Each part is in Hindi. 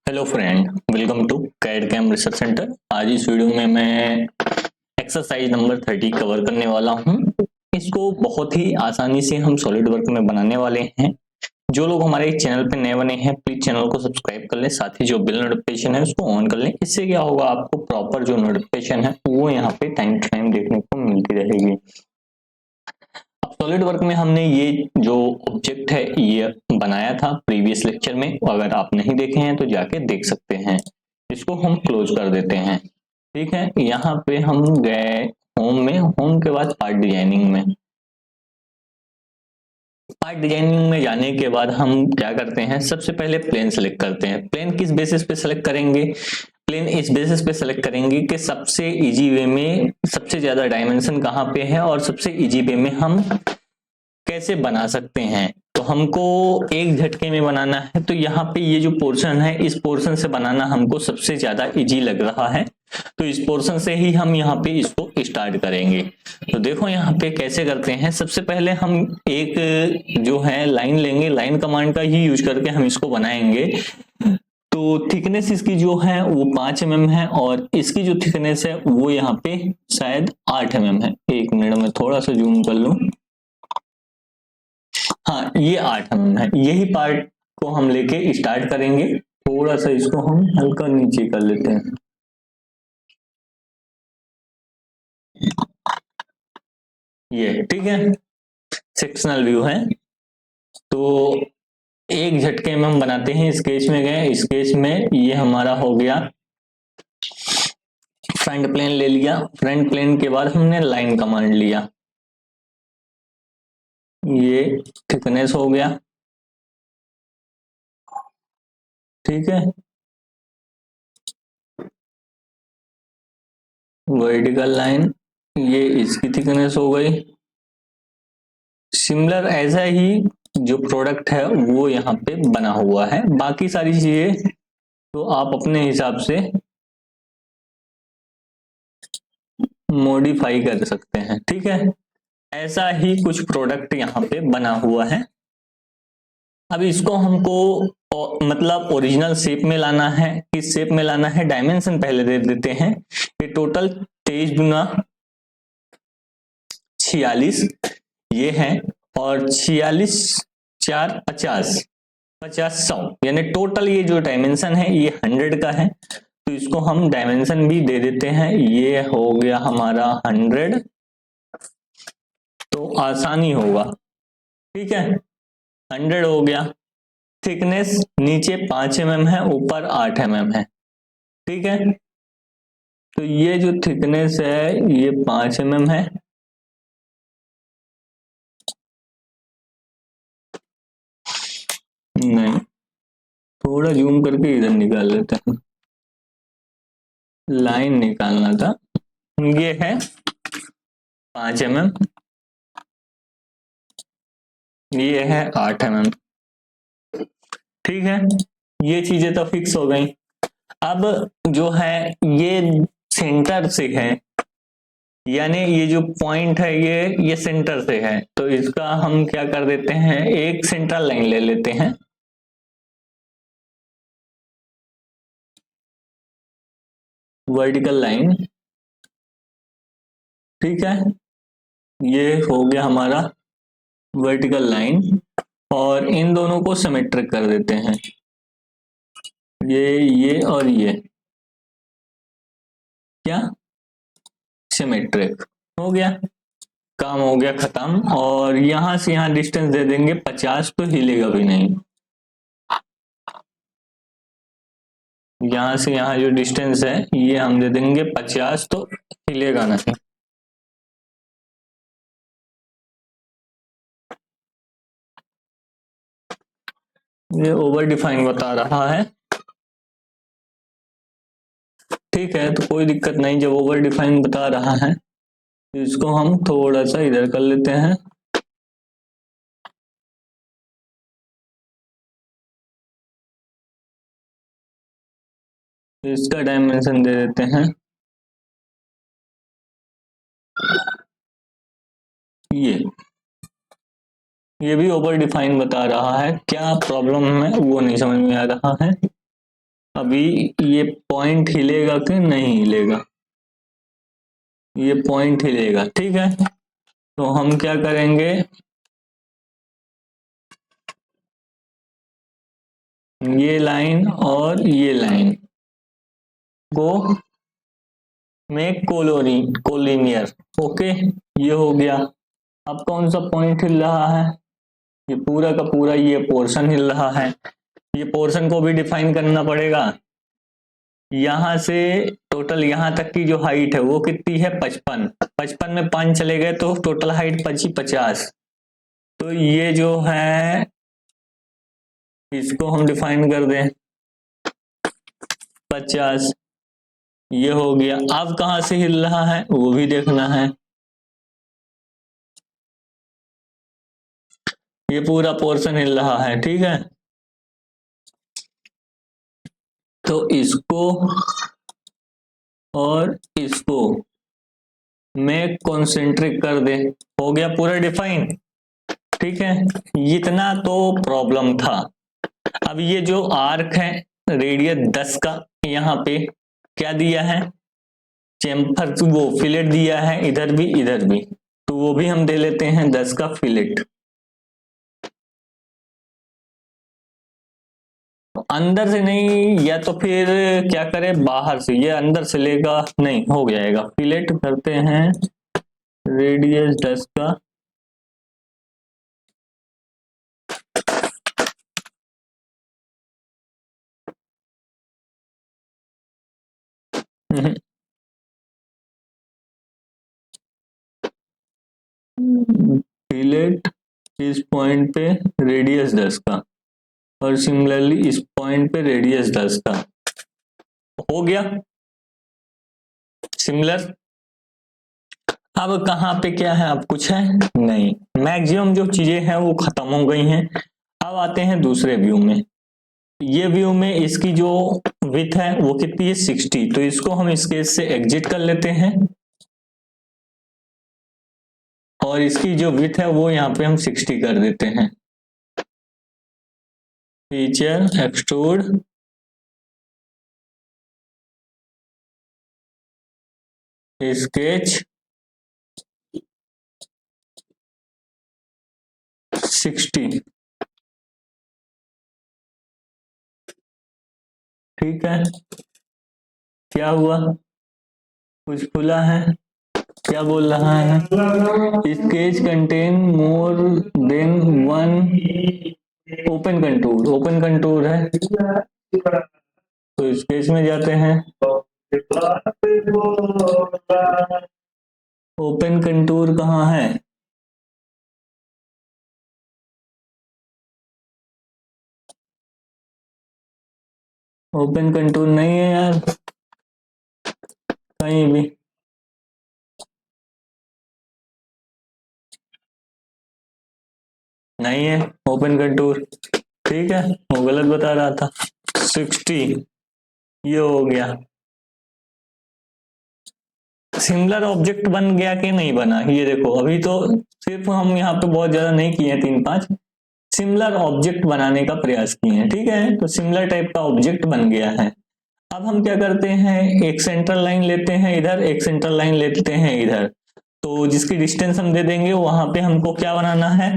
Hello friend, welcome to CAD CAM research centre. आज इस वीडियो में मैं एक्सरसाइज नंबर 30 कवर करने वाला हूं। इसको बहुत ही आसानी से हम सॉलिड वर्क में बनाने वाले हैं। जो लोग हमारे चैनल पे नए बने हैं प्लीज चैनल को सब्सक्राइब कर लें, साथ ही जो बेल नोटिफिकेशन है उसको ऑन कर लें। इससे क्या होगा, आपको प्रॉपर जो नोटिफिकेशन है वो यहाँ पे टाइम टू टाइम देखने को मिलती रहेगी। अब सॉलिड वर्क में हमने ये जो ऑब्जेक्ट है ये बनाया था प्रीवियस लेक्चर में, अगर आप नहीं देखे हैं तो जाके देख सकते हैं। इसको हम क्लोज कर देते हैं। ठीक है, यहाँ पे हम गए होम में, होम के बाद पार्ट डिजाइनिंग में। पार्ट डिजाइनिंग में जाने के बाद हम क्या करते हैं, सबसे पहले प्लेन सेलेक्ट करते हैं। प्लेन किस बेसिस पे सेलेक्ट करेंगे? प्लेन इस बेसिस पे सेलेक्ट करेंगे कि सबसे इजी वे में सबसे ज्यादा डायमेंशन कहाँ पे है और सबसे इजी वे में हम कैसे बना सकते हैं। तो हमको एक झटके में बनाना है, तो यहाँ पे ये जो पोर्शन है इस पोर्शन से बनाना हमको सबसे ज्यादा इजी लग रहा है, तो इस पोर्शन से ही हम यहाँ पे इसको स्टार्ट करेंगे। तो देखो यहाँ पे कैसे करते हैं। सबसे पहले हम एक जो है लाइन लेंगे, लाइन कमांड का ही यूज करके हम इसको बनाएंगे। तो थिकनेस इसकी जो है वो 5 mm है और इसकी जो थिकनेस है वो यहाँ पे शायद 8 mm है। एक मिनट में थोड़ा सा जूम कर लूं। हाँ, ये 8 mm है। यही पार्ट को हम लेके स्टार्ट करेंगे। थोड़ा सा इसको हम हल्का नीचे कर लेते हैं। ये ठीक है, सेक्शनल व्यू है। तो एक झटके में हम बनाते हैं। स्केच में गए, स्केच में ये हमारा हो गया। फ्रंट प्लेन ले लिया, फ्रंट प्लेन के बाद हमने लाइन कमांड लिया। ये थिकनेस हो गया। ठीक है, वर्टिकल लाइन, ये इसकी थिकनेस हो गई। सिमिलर ऐसा ही जो प्रोडक्ट है वो यहाँ पे बना हुआ है। बाकी सारी चीजें तो आप अपने हिसाब से मॉडिफाई कर सकते हैं। ठीक है, ऐसा ही कुछ प्रोडक्ट यहाँ पे बना हुआ है। अब इसको हमको मतलब ओरिजिनल शेप में लाना है। किस शेप में लाना है, डायमेंशन पहले दे देते हैं। ये टोटल 23 गुना 46 ये है, और 46 4 50 50 100, यानी टोटल ये जो डायमेंशन है ये 100 का है। तो इसको हम डायमेंशन भी दे देते हैं। ये हो गया हमारा 100, तो आसानी होगा। ठीक है, 100 हो गया। थिकनेस नीचे 5 mm है, ऊपर 8 mm है। ठीक है, तो ये जो थिकनेस है ये 5 mm है। नहीं, थोड़ा जूम करके इधर निकाल लेते हैं। लाइन निकालना था। ये है 5 mm, ये है 8 mm। ठीक है, ये चीजें तो फिक्स हो गई। अब जो है ये सेंटर से है, यानी ये जो पॉइंट है ये सेंटर से है। तो इसका हम क्या कर देते हैं, एक सेंट्रल लाइन ले लेते हैं। वर्टिकल लाइन, ठीक है, ये हो गया हमारा वर्टिकल लाइन। और इन दोनों को सिमेट्रिक कर देते हैं, ये और ये। क्या, सिमेट्रिक हो गया, काम हो गया खत्म। और यहां से यहां डिस्टेंस दे देंगे 50, तो हिलेगा भी नहीं। यहां से यहां जो डिस्टेंस है ये हम दे देंगे 50, तो हिलेगा नहीं। ये ओवर डिफाइन बता रहा है। ठीक है, तो कोई दिक्कत नहीं। जब ओवर डिफाइन बता रहा है तो इसको हम थोड़ा सा इधर कर लेते हैं। तो इसका डायमेंशन दे देते हैं ये भी ओवर डिफाइन बता रहा है। क्या प्रॉब्लम है वो नहीं समझ में आ रहा है। अभी ये पॉइंट हिलेगा कि नहीं हिलेगा, ये पॉइंट हिलेगा, ठीक है। तो हम क्या करेंगे, ये लाइन और ये लाइन को मेक कोलिनियर, ओके, ये हो गया। अब कौन सा पॉइंट हिल रहा है, ये पूरा का पूरा ये पोर्शन हिल रहा है। ये पोर्शन को भी डिफाइन करना पड़ेगा। यहां से टोटल यहां तक की जो हाइट है वो कितनी है, 55, 55 में 5 चले गए तो टोटल हाइट बची 50। तो ये जो है इसको हम डिफाइन कर दें 50, ये हो गया। अब कहां से हिल रहा है वो भी देखना है, ये पूरा पोर्शन हिल रहा है, ठीक है। तो इसको और इसको मैं कॉन्सेंट्रिक कर दे, हो गया पूरा डिफाइन, ठीक है। इतना तो प्रॉब्लम था। अब ये जो आर्क है रेडियस 10 का, यहाँ पे क्या दिया है, चेम्फर वो फिलेट दिया है, इधर भी इधर भी, तो वो भी हम दे लेते हैं 10 का फिलेट। अंदर से नहीं, या तो फिर क्या करें बाहर से, ये अंदर से लेगा नहीं, हो जाएगा, फिलेट करते हैं रेडियस 10 का, फिलेट इस पॉइंट पे रेडियस 10 का, और सिमिलरली इस पॉइंट पे रेडियस 10 का, हो गया सिमिलर। अब कहाँ पे क्या है, अब कुछ है नहीं, मैक्सिमम जो चीजें हैं वो खत्म हो गई हैं। अब आते हैं दूसरे व्यू में। ये व्यू में इसकी जो विड्थ है वो कितनी है, 60, तो इसको हम स्केच से एग्जिट कर लेते हैं, और इसकी जो विड्थ है वो यहाँ पे हम 60 कर देते हैं। फीचर एक्सट्रूड, स्केच 60, ठीक है। क्या हुआ, कुछ खुला है, क्या बोल रहा है, sketch contain more than one open contour, open contour है, तो स्केच में जाते हैं, ओपन कंटूर कहाँ है, ओपन कंटूर नहीं है यार कहीं भी, नहीं है ओपन कंटूर, ठीक है, वो गलत बता रहा था। 60, ये हो गया। सिमिलर ऑब्जेक्ट बन गया कि नहीं बना, ये देखो, अभी तो सिर्फ हम यहाँ पे बहुत ज्यादा नहीं किए हैं, 3-5 सिमिलर ऑब्जेक्ट बनाने का प्रयास किए हैं, ठीक है। तो सिमिलर टाइप का ऑब्जेक्ट बन गया है। अब हम क्या करते हैं, एक सेंट्रल लाइन लेते हैं इधर, एक सेंट्रल लाइन लेते हैं इधर, तो जिसकी डिस्टेंस हम दे देंगे वहां पे हमको क्या बनाना है,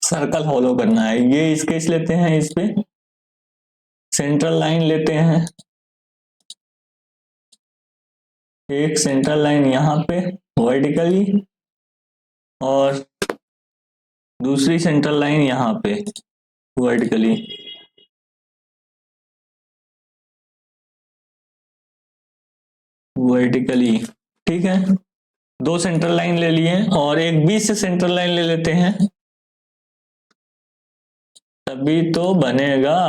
सर्कल फॉलो करना है। ये स्केच लेते हैं, इस पे सेंट्रल लाइन लेते हैं, एक सेंट्रल लाइन यहाँ पे वर्टिकली, और दूसरी सेंट्रल लाइन यहाँ पे वर्टिकली, वर्टिकली, ठीक है। दो सेंट्रल लाइन ले लिए, और एक बीच से सेंट्रल लाइन ले लेते हैं, तभी तो बनेगा।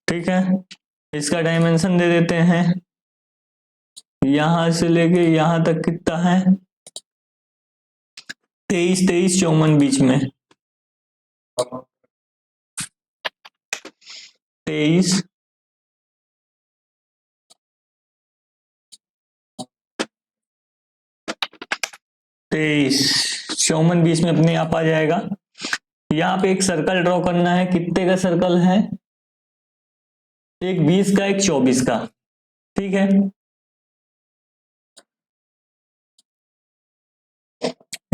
ठीक है, इसका डायमेंशन दे देते हैं, यहां से लेके यहां तक कितना है, 23, 23, 54 बीच में, 23, 23, 54 बीच में अपने आप आ जाएगा। यहाँ पे एक सर्कल ड्रॉ करना है। कितने का सर्कल है? एक 20 का, एक 24 का। ठीक है,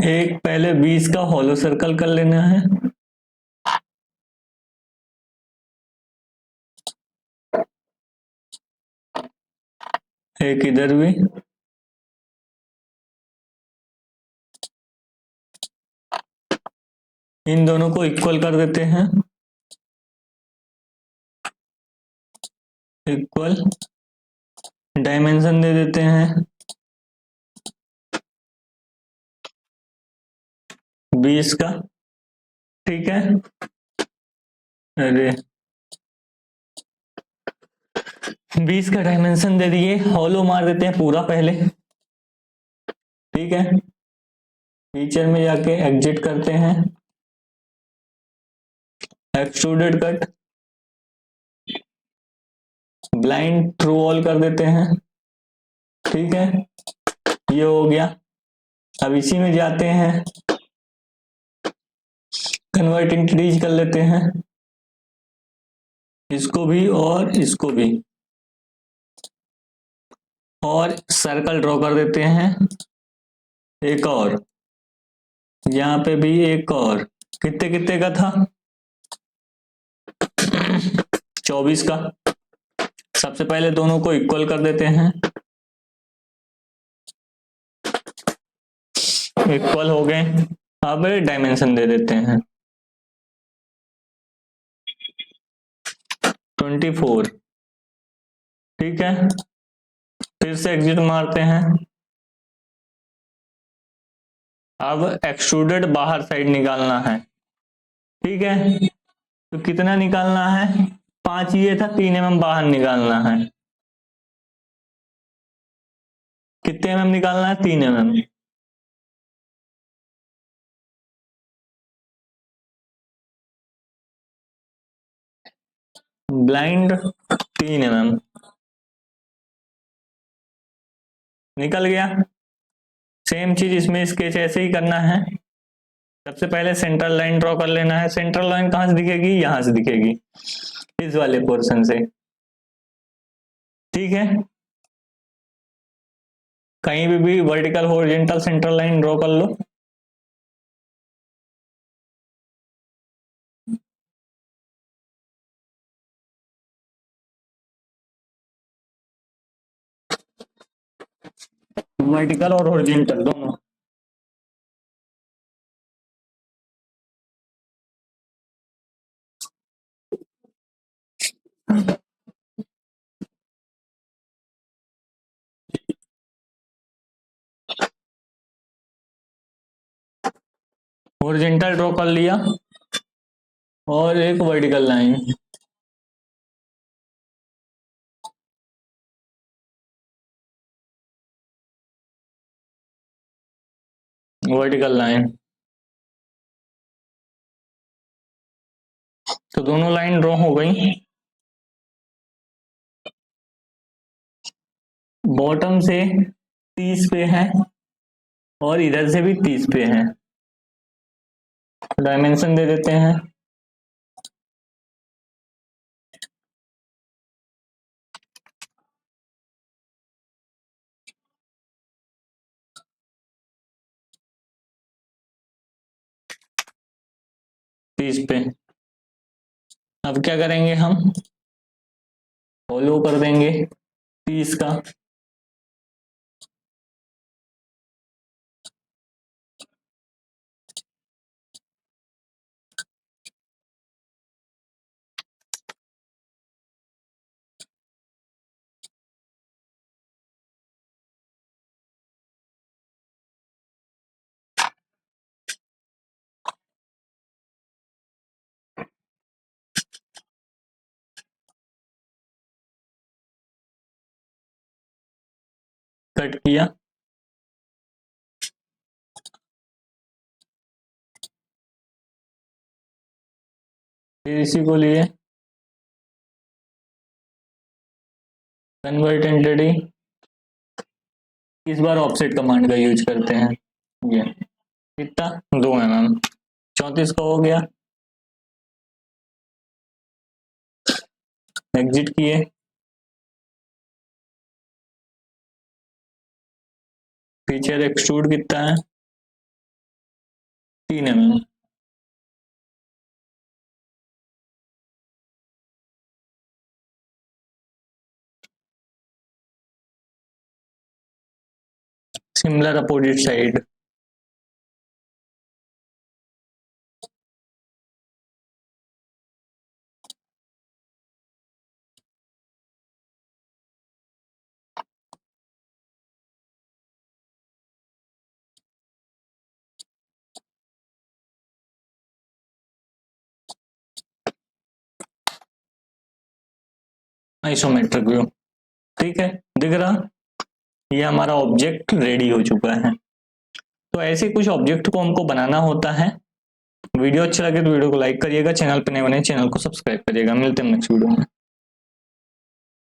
एक पहले 20 का हॉलो सर्कल कर लेना है। एक इधर भी। इन दोनों को इक्वल कर देते हैं। इक्वल डायमेंशन दे देते हैं 20 का। ठीक है, अरे 20 का डायमेंशन दे दिए। हॉलो मार देते हैं पूरा पहले। ठीक है, फीचर में जाके एग्जिट करते हैं, extruded cut, blind true all कर देते हैं। ठीक है, ये हो गया। अब इसी में जाते हैं, कन्वर्ट इंट्रीज कर लेते हैं, इसको भी और इसको भी, और सर्कल ड्रॉ कर देते हैं एक और, यहाँ पे भी एक और। कितने कितने का था? 24 का। सबसे पहले दोनों को इक्वल कर देते हैं। इक्वल हो गए। अब डायमेंशन दे देते हैं 24। ठीक है, फिर से एग्जिट मारते हैं। अब एक्सट्रूडेड बाहर साइड निकालना है। ठीक है, तो कितना निकालना है? 5 ये था, 3 mm बाहर निकालना है। कितने mm निकालना है? 3 mm। ब्लाइंड 3 mm निकल गया। सेम चीज इसमें स्केच ऐसे ही करना है। सबसे पहले सेंट्रल लाइन ड्रॉ कर लेना है। सेंट्रल लाइन कहां से दिखेगी? यहां से दिखेगी, इस वाले पोर्शन से। ठीक है, कहीं भी vertical horizontal central line draw कर लो। वर्टिकल और हॉरिजॉन्टल दोनों। हॉरिजॉन्टल ड्रॉ कर लिया और एक वर्टिकल लाइन। वर्टिकल लाइन, तो दोनों लाइन ड्रॉ हो गई। बॉटम से 30 पे है और इधर से भी 30 पे है। डायमेंशन दे देते हैं 30 पे। अब क्या करेंगे हम? फॉलो कर देंगे 30 का। कट किया, फिर इसी को लिए कन्वर्ट एंटिटी। इस बार ऑफसेट कमांड का यूज करते हैं। ये कितना? 2 mm। 34 का हो गया। एग्जिट किए, फीचर एक्सट्रूड कितना है 3 mm, similar opposite side, isometric view. ठीक है, दिख रहा, ये हमारा ऑब्जेक्ट रेडी हो चुका है। तो ऐसे कुछ ऑब्जेक्ट को हमको बनाना होता है। वीडियो अच्छा लगे तो वीडियो को लाइक करिएगा, चैनल पे नए बने चैनल को सब्सक्राइब करिएगा। मिलते हैं नेक्स्ट वीडियो में।